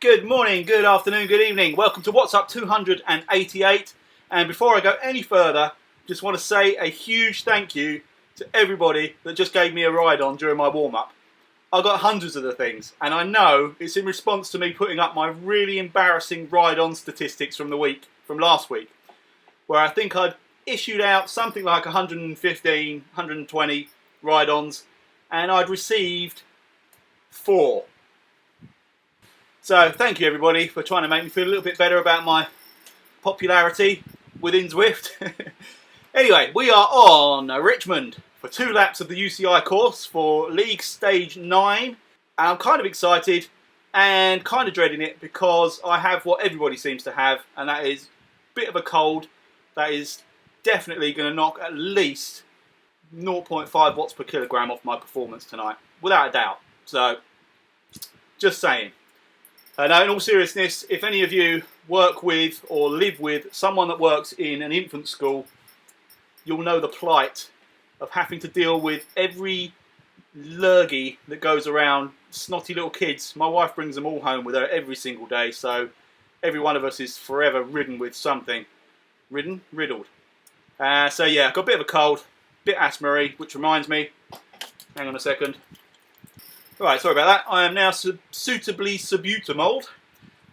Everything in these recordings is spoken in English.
Good morning, good afternoon, good evening. Welcome to What's Up 288. And before I go any further, just want to say a huge thank you to everybody that just gave me a ride on during my warm-up. I got hundreds of the things, and I know it's in response to me putting up my really embarrassing ride-on statistics from last week, where I think I'd issued out something like 115, 120 ride-ons, and I'd received 4. So thank you everybody for trying to make me feel a little bit better about my popularity within Zwift. Anyway, we are on Richmond for 2 laps of the UCI course for League Stage 9. I'm kind of excited and kind of dreading it because I have what everybody seems to have, and that is a bit of a cold that is definitely going to knock at least 0.5 watts per kilogram off my performance tonight, without a doubt. So, just saying. Now, in all seriousness, if any of you work with or live with someone that works in an infant school, you'll know the plight of having to deal with every lurgy that goes around, snotty little kids. My wife brings them all home with her every single day, so every one of us is forever ridden with something. Riddled. So yeah, I've got a bit of a cold, bit asthma-y, which reminds me, hang on a second. Right, sorry about that. I am now suitably subutamoled,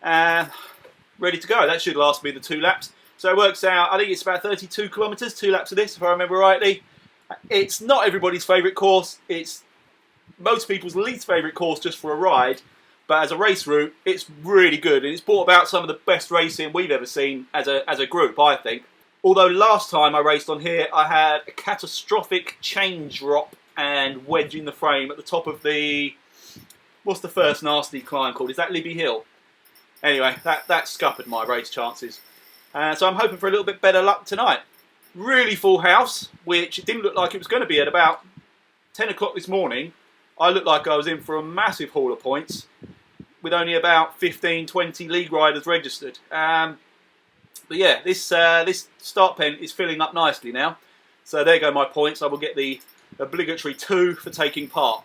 ready to go. That should last me the 2 laps. So it works out, I think it's about 32 kilometres, 2 laps of this, if I remember rightly. It's not everybody's favourite course. It's most people's least favourite course just for a ride. But as a race route, it's really good. And it's brought about some of the best racing we've ever seen as a group, I think. Although last time I raced on here, I had a catastrophic chain drop and wedge in the frame at the top of the, what's the first nasty climb called? Is that Libby Hill? Anyway, that scuppered my race chances. So I'm hoping for a little bit better luck tonight. Really full house, which it didn't look like it was going to be at about 10 o'clock this morning. I looked like I was in for a massive haul of points with only about 15, 20 league riders registered. But yeah, this start pen is filling up nicely now. So there go my points. I will get the obligatory 2 for taking part.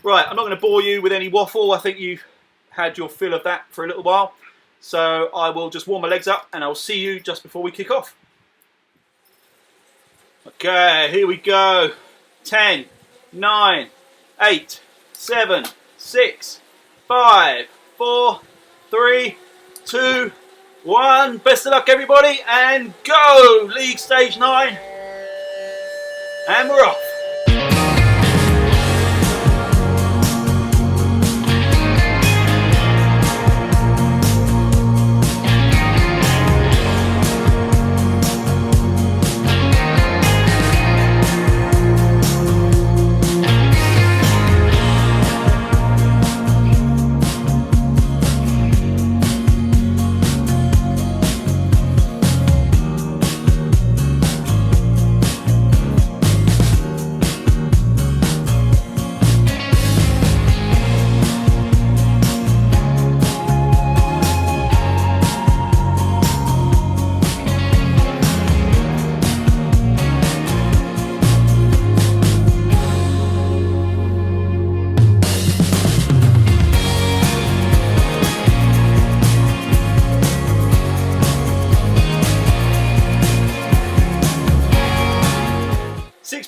Right, I'm not going to bore you with any waffle. I think you've had your fill of that for a little while. So I will just warm my legs up and I'll see you just before we kick off. Okay, here we go. 10, 9, 8, 7, 6, 5, 4, 3, 2, 1. Best of luck everybody and go! League Stage 9. And we're off.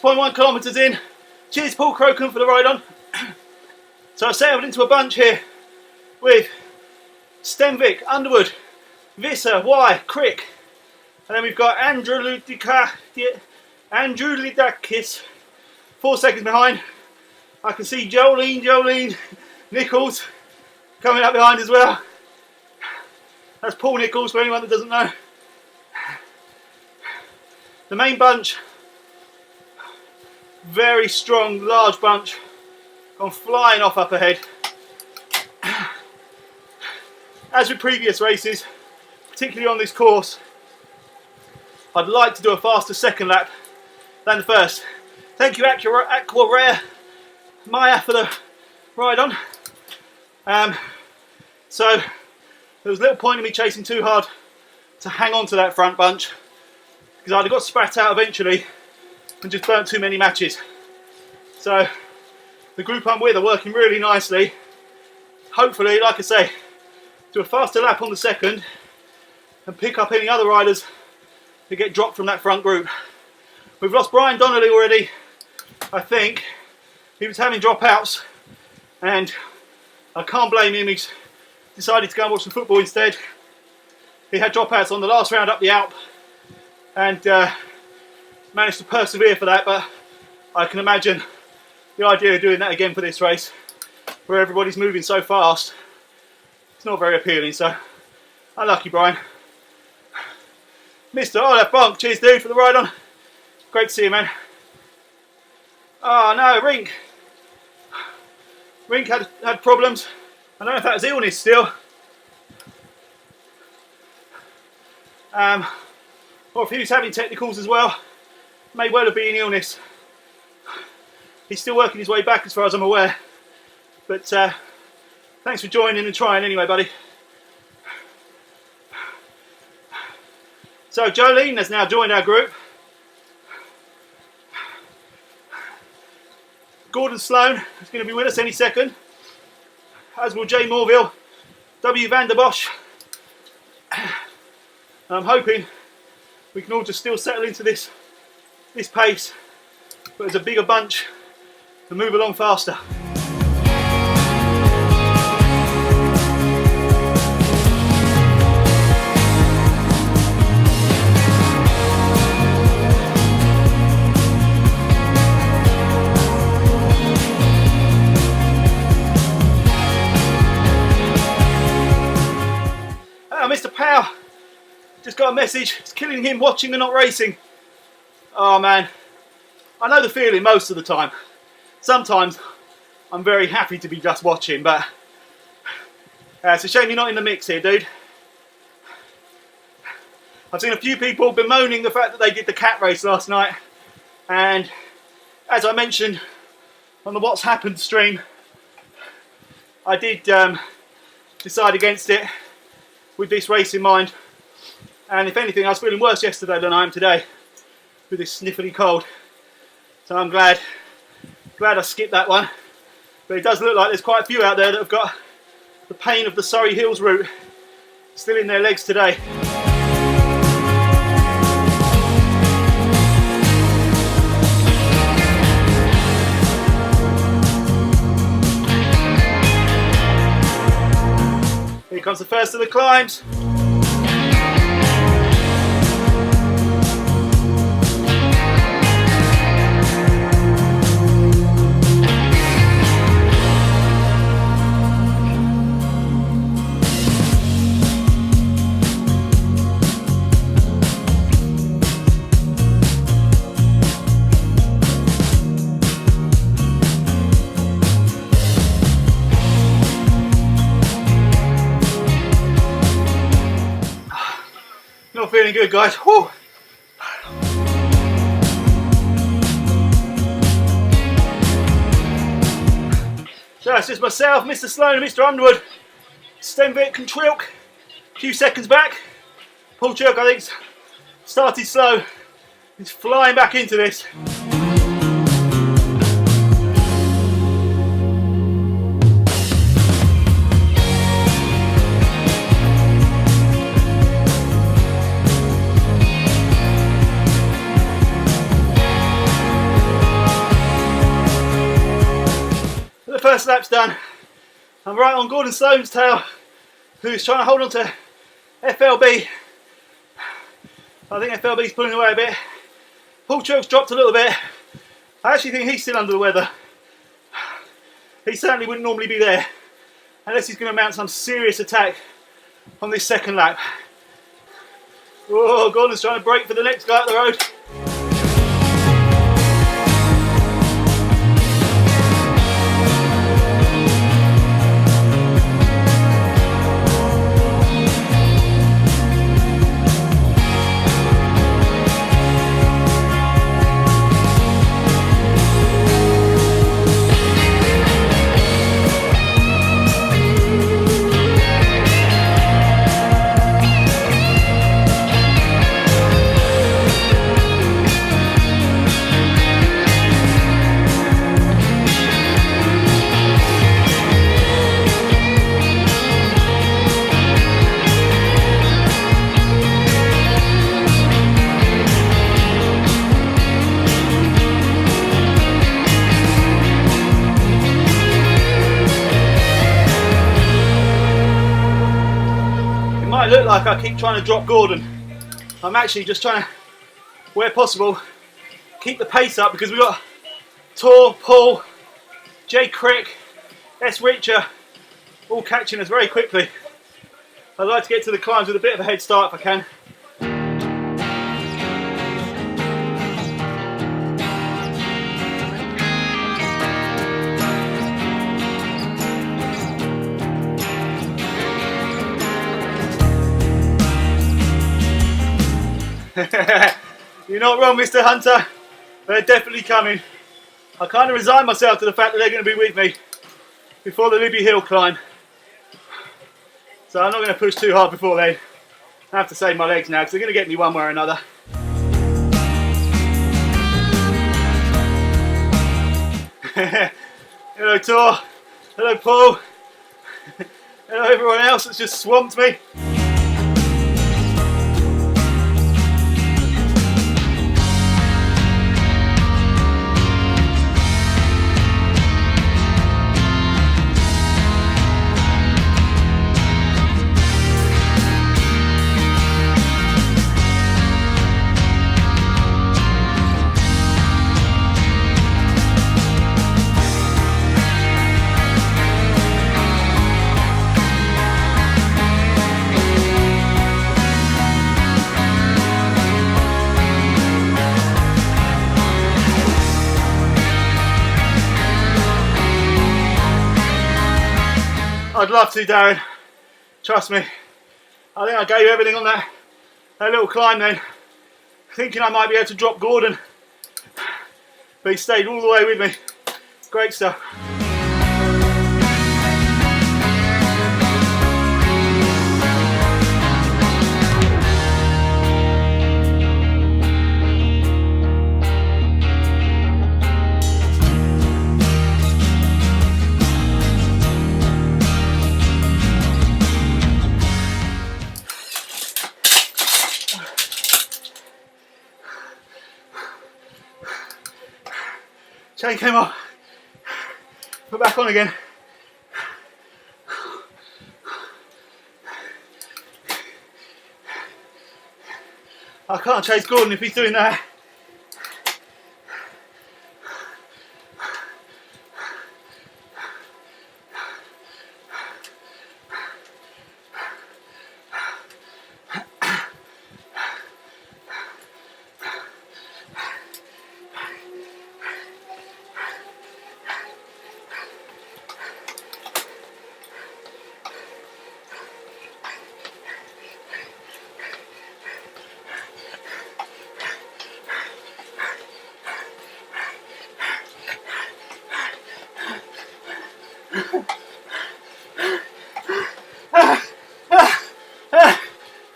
.1 kilometres in. Cheers Paul Crocombe for the ride on. So I sailed into a bunch here with Stenvik, Underwood, Visser, Y, Crick, and then we've got Andrew Lidakis 4 seconds behind. I can see Jolene Nichols coming up behind as well. That's Paul Nichols for anyone that doesn't know. The main bunch, very strong, large bunch, gone flying off up ahead. As with previous races, particularly on this course, I'd like to do a faster second lap than the first. Thank you Aqua Rare Maya for the ride on. So there was little point in me chasing too hard to hang on to that front bunch, because I'd have got spat out eventually and just burnt too many matches. So the group I'm with are working really nicely. Hopefully, like I say, do a faster lap on the second and pick up any other riders who get dropped from that front group. We've lost Brian Donnelly already, I think. He was having dropouts and I can't blame him. He's decided to go and watch the football instead. He had dropouts on the last round up the Alp and managed to persevere for that, but I can imagine the idea of doing that again for this race, where everybody's moving so fast, it's not very appealing, so unlucky Brian. Mr. Olaf Bonk, cheers dude for the ride on. Great to see you, man. Oh no, Rink. Rink had problems. I don't know if that was illness still. Or if he was having technicals as well. May well have been illness. He's still working his way back as far as I'm aware. But thanks for joining and trying anyway, buddy. So Jolene has now joined our group. Gordon Sloan is going to be with us any second, as will Jay Morville, W. van der Bosch. I'm hoping we can all just still settle into this pace, but as a bigger bunch and move along faster. Mr. Power just got a message. It's killing him watching and not racing. Oh man, I know the feeling most of the time. Sometimes I'm very happy to be just watching, but it's a shame you're not in the mix here, dude. I've seen a few people bemoaning the fact that they did the cat race last night, and as I mentioned on the What's Happened stream, I did decide against it with this race in mind, and if anything I was feeling worse yesterday than I am today with this sniffly cold, so I'm glad I skipped that one. But it does look like there's quite a few out there that have got the pain of the Surrey Hills route still in their legs today. Here comes the first of the climbs. Not feeling good, guys. Whew. So it's just myself, Mr. Sloan and Mr. Underwood. Stenvik and Trilk, a few seconds back. Paul Chilk, I think, started slow. He's flying back into this. First lap's done. I'm right on Gordon Sloan's tail, who's trying to hold on to FLB. I think FLB's pulling away a bit. Paul Chilk's dropped a little bit. I actually think he's still under the weather. He certainly wouldn't normally be there unless he's going to mount some serious attack on this second lap. Oh, Gordon's trying to brake for the next guy up the road. look like I keep trying to drop Gordon, I'm actually just trying to, where possible, keep the pace up, because we've got Tor, Paul, Jay Crick, S Richer all catching us very quickly. I'd like to get to the climbs with a bit of a head start if I can. You're not wrong, Mr. Hunter. They're definitely coming. I kind of resigned myself to the fact that they're going to be with me before the Libby Hill climb. So I'm not going to push too hard before then. I have to save my legs now because they're going to get me one way or another. Hello Tor. Hello Paul. Hello everyone else that's just swamped me. I'd love to, Darren. Trust me. I think I gave everything on that little climb then, thinking I might be able to drop Gordon, but he stayed all the way with me. Great stuff. Chain came off, put back on again. I can't chase Gordon if he's doing that.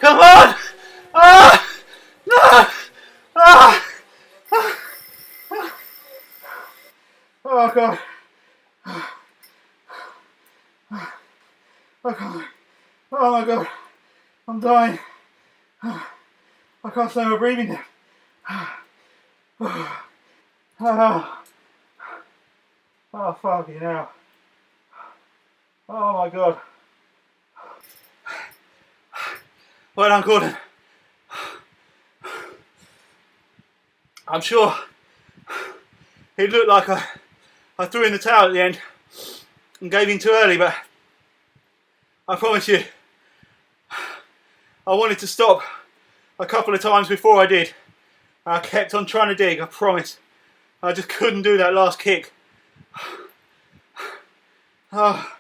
Come on! No! Oh God! I can't. Oh my God! I'm dying. I can't slow my breathing down. Oh fucking hell! Oh my God! Well done, Gordon. I'm sure it looked like I threw in the towel at the end and gave in too early, but I promise you, I wanted to stop a couple of times before I did. I kept on trying to dig, I promise. I just couldn't do that last kick. Oh,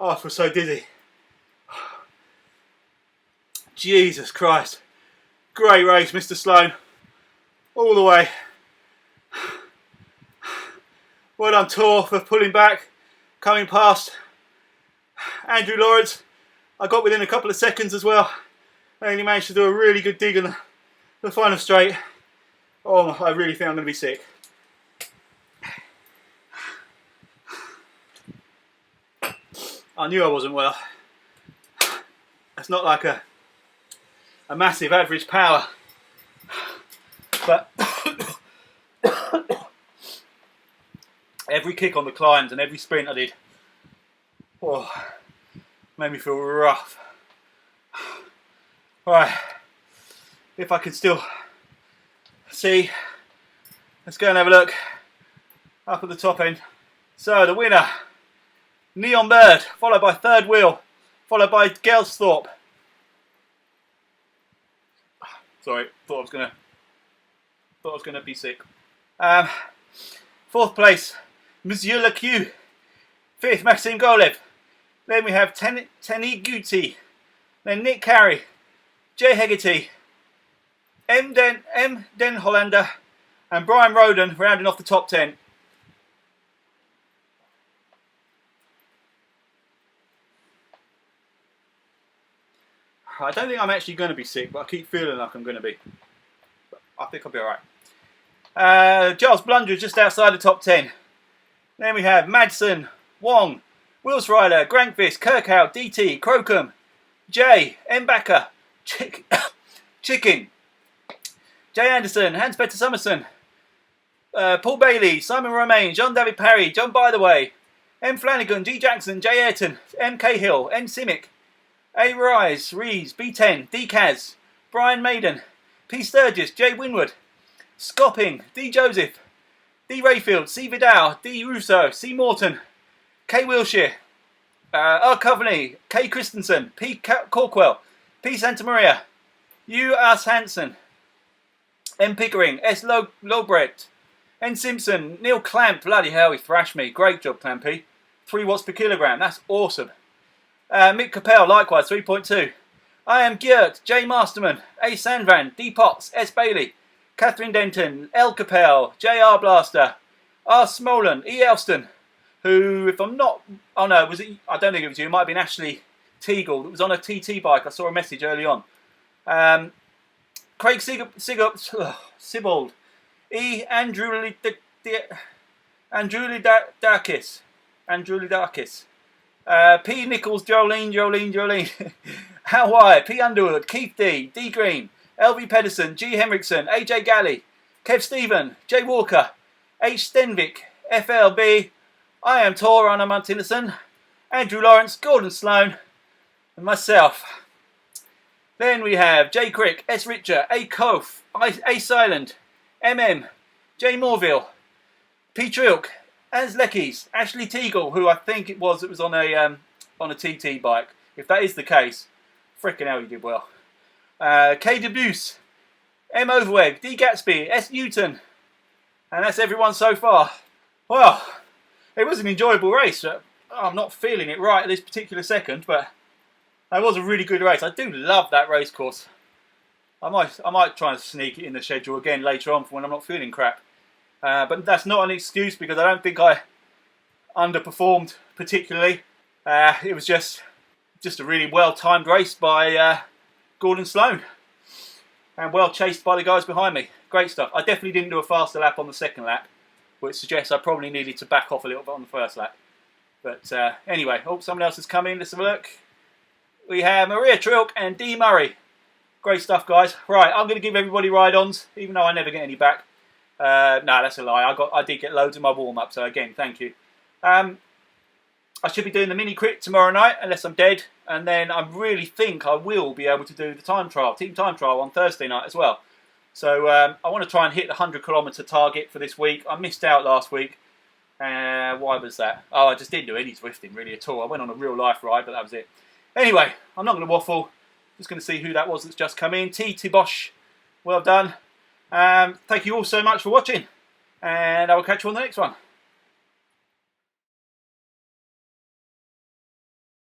I feel so dizzy. Jesus Christ. Great race, Mr. Sloan. All the way. Well done, Tor, for pulling back, coming past. Andrew Lawrence, I got within a couple of seconds as well. I only managed to do a really good dig on the final straight. Oh, I really think I'm going to be sick. I knew I wasn't well. It's not like a massive average power, but every kick on the climbs and every sprint I did, oh, made me feel rough. Right, if I can still see, let's go and have a look up at the top end. So the winner, Neon Bird, followed by Third Wheel, followed by Gelsthorpe. Sorry, thought I was gonna be sick. Fourth place, Monsieur Le Q. Fifth, Maxime Golev. Then we have Tenny Guti. Then Nick Carey, Jay Hegarty, M. Den Hollander, and Brian Roden rounding off the top 10. I don't think I'm actually going to be sick, but I keep feeling like I'm going to be. But I think I'll be alright. Giles Blunder just outside the top 10. Then we have Madsen, Wong, Wills Ryder, Grankfist, Kirkhow, DT, Crocombe, Jay, Mbacker, Chicken, Jay Anderson, Hans-Peter Summerson, Paul Bailey, Simon Romain, John David Parry, John Bytheway, M. Flanagan, G. Jackson, J. Ayrton, M. Cahill, N. Simic, A. Rise, Rees, B10, D. Kaz, Brian Maiden, P. Sturgis, J. Winwood, Scopping, D. Joseph, D. Rayfield, C. Vidal, D. Russo, C. Morton, K. Wilshire, R. Coveney, K. Christensen, P. Corkwell, P. Santa Maria, U. S. Hansen, M. Pickering, S. Lobret, N. Simpson, Neil Clamp, bloody hell, he thrashed me. Great job, Clampy. 3 watts per kilogram, that's awesome. Mick Capel, likewise, 3.2. I am Geert, J. Masterman, A. Sandvan, D. Potts, S. Bailey, Catherine Denton, L. Capel, J. R. Blaster, R. Smolan, E. Elston, who, if I'm not, oh no, was it, I don't think it was you, it might have been Ashley Teagle. It was on a TT bike, I saw a message early on. Craig Sibold, E. Andrulidakis, P. Nichols, Jolene, Hal Wyatt, P. Underwood, Keith D. D. Green, L.V. Pedersen, G. Henriksen, A.J. Galley, Kev Stephen, J. Walker, H. Stenvik, FLB, I am Tor Anna Martinson, Andrew Lawrence, Gordon Sloan, and myself. Then we have J. Crick, S. Richer, A. Kof, A. Silent, MM, J. Morville, P. Trilk, Ans Leckies, Ashley Teagle, who I think it was on a TT bike. If that is the case, frickin' hell, you did well. K. Debuse, M. Overweg, D. Gatsby, S. Newton, and that's everyone so far. Well, it was an enjoyable race. I'm not feeling it right at this particular second, but it was a really good race. I do love that race course. I might try and sneak it in the schedule again later on for when I'm not feeling crap. But that's not an excuse because I don't think I underperformed particularly. It was just a really well-timed race by Gordon Sloan and well chased by the guys behind me. Great stuff. I definitely didn't do a faster lap on the second lap, which suggests I probably needed to back off a little bit on the first lap. But anyway, someone else has come in. Let's have a look. We have Maria Trilk and D. Murray. Great stuff, guys. Right, I'm going to give everybody ride-ons, even though I never get any back. No, that's a lie. I did get loads in my warm-up, so again, thank you. I should be doing the mini crit tomorrow night, unless I'm dead, and then I really think I will be able to do the time trial, team time trial on Thursday night as well. So I want to try and hit the 100-kilometre target for this week. I missed out last week. Why was that? Oh, I just didn't do any Zwifting really at all. I went on a real-life ride, but that was it. Anyway, I'm not going to waffle. Just going to see who that was that's just come in. T. Tibosh, well done. Thank you all so much for watching, and I will catch you on the next one.